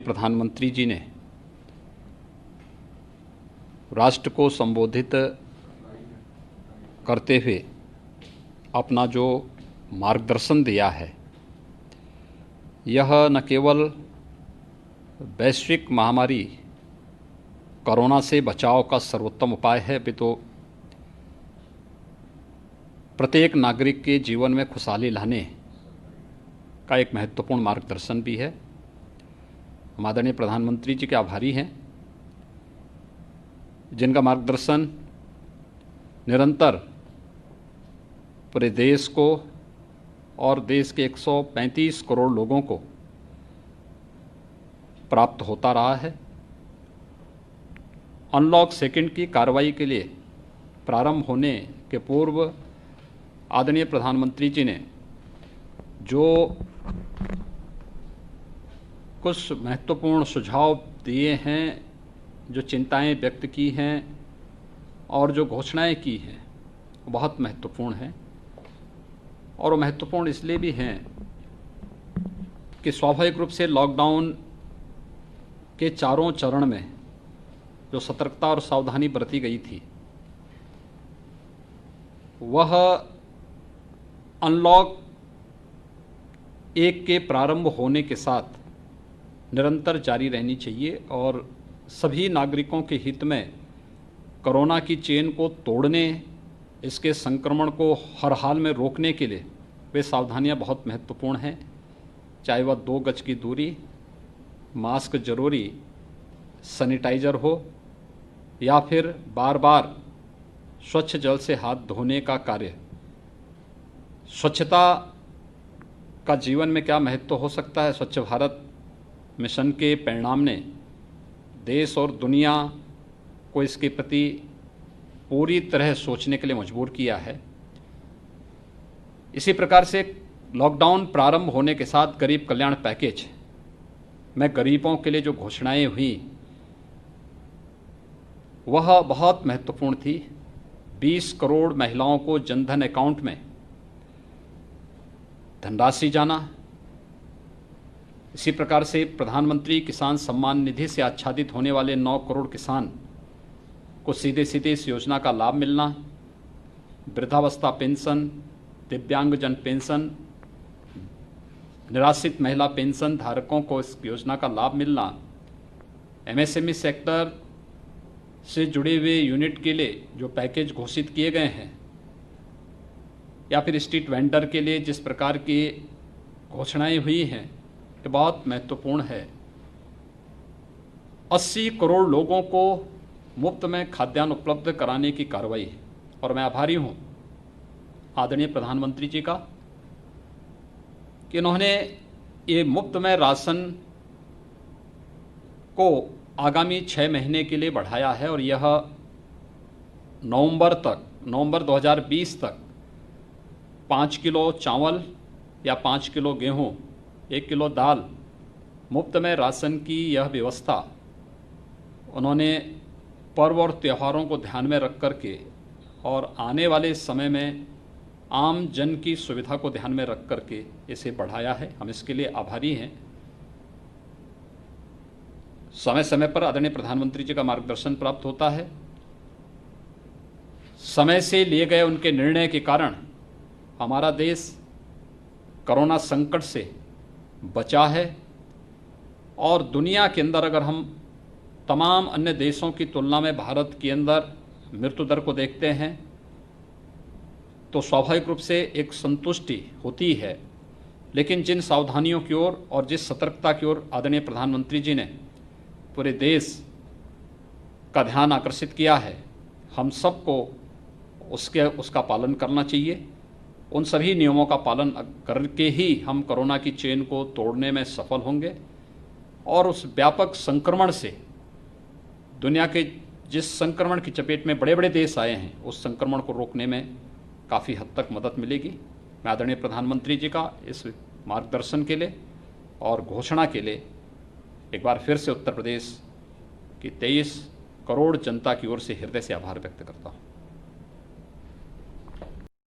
प्रधानमंत्री जी ने राष्ट्र को संबोधित करते हुए अपना जो मार्गदर्शन दिया है, यह न केवल वैश्विक महामारी कोरोना से बचाव का सर्वोत्तम उपाय है, अपितु प्रत्येक नागरिक के जीवन में खुशहाली लाने का एक महत्वपूर्ण मार्गदर्शन भी है। हम आदरणीय प्रधानमंत्री जी के आभारी हैं, जिनका मार्गदर्शन निरंतर पूरे देश को और देश के 135 करोड़ लोगों को प्राप्त होता रहा है। अनलॉक सेकंड की कार्रवाई के लिए प्रारंभ होने के पूर्व आदरणीय प्रधानमंत्री जी ने जो कुछ महत्वपूर्ण सुझाव दिए हैं, जो चिंताएं व्यक्त की हैं और जो घोषणाएं की हैं, वो बहुत महत्वपूर्ण हैं। और वो महत्वपूर्ण इसलिए भी हैं कि स्वाभाविक रूप से लॉकडाउन के चारों चरण में जो सतर्कता और सावधानी बरती गई थी, वह अनलॉक 1 के प्रारंभ होने के साथ निरंतर जारी रहनी चाहिए और सभी नागरिकों के हित में कोरोना की चेन को तोड़ने, इसके संक्रमण को हर हाल में रोकने के लिए वे सावधानियां बहुत महत्वपूर्ण हैं। चाहे वह 2 गज की दूरी, मास्क जरूरी, सैनिटाइजर हो या फिर बार बार स्वच्छ जल से हाथ धोने का कार्य। स्वच्छता का जीवन में क्या महत्व हो सकता है? स्वच्छ भारत मिशन के परिणाम ने देश और दुनिया को इसके प्रति पूरी तरह सोचने के लिए मजबूर किया है। इसी प्रकार से लॉकडाउन प्रारंभ होने के साथ गरीब कल्याण पैकेज में गरीबों के लिए जो घोषणाएं हुई, वह बहुत महत्वपूर्ण थी। 20 करोड़ महिलाओं को जनधन अकाउंट में धनराशि जाना। इसी प्रकार से प्रधानमंत्री किसान सम्मान निधि से आच्छादित होने वाले 9 करोड़ किसान को सीधे सीधे इस योजना का लाभ मिलना। वृद्धावस्था पेंशन, दिव्यांगजन पेंशन, निराश्रित महिला पेंशन धारकों को इस योजना का लाभ मिलना। एमएसएमई सेक्टर से जुड़े हुए यूनिट के लिए जो पैकेज घोषित किए गए हैं, या फिर स्ट्रीट वेंडर के लिए जिस प्रकार की घोषणाएं हुई हैं, ये बहुत महत्वपूर्ण है। 80 करोड़ लोगों को मुफ्त में खाद्यान्न उपलब्ध कराने की कार्रवाई है। और मैं आभारी हूं आदरणीय प्रधानमंत्री जी का कि इन्होंने ये मुफ्त में राशन को आगामी 6 महीने के लिए बढ़ाया है और यह नवंबर 2020 तक 5 किलो चावल या 5 किलो गेहूं, 1 किलो दाल मुफ्त में राशन की यह व्यवस्था उन्होंने पर्व और त्योहारों को ध्यान में रख कर के और आने वाले समय में आम जन की सुविधा को ध्यान में रख कर के इसे बढ़ाया है। हम इसके लिए आभारी हैं। समय समय पर आदरणीय प्रधानमंत्री जी का मार्गदर्शन प्राप्त होता है। समय से लिए गए उनके निर्णय के कारण हमारा देश कोरोना संकट से बचा है और दुनिया के अंदर अगर हम तमाम अन्य देशों की तुलना में भारत के अंदर मृत्यु दर को देखते हैं तो स्वाभाविक रूप से एक संतुष्टि होती है। लेकिन जिन सावधानियों की ओर और जिस सतर्कता की ओर आदरणीय प्रधानमंत्री जी ने पूरे देश का ध्यान आकर्षित किया है, हम सबको उसका पालन करना चाहिए। उन सभी नियमों का पालन करके ही हम कोरोना की चेन को तोड़ने में सफल होंगे और उस व्यापक संक्रमण से दुनिया के जिस संक्रमण की चपेट में बड़े बड़े देश आए हैं, उस संक्रमण को रोकने में काफ़ी हद तक मदद मिलेगी। मैं आदरणीय प्रधानमंत्री जी का इस मार्गदर्शन के लिए और घोषणा के लिए एक बार फिर से उत्तर प्रदेश की 23 करोड़ जनता की ओर से हृदय से आभार व्यक्त करता हूँ।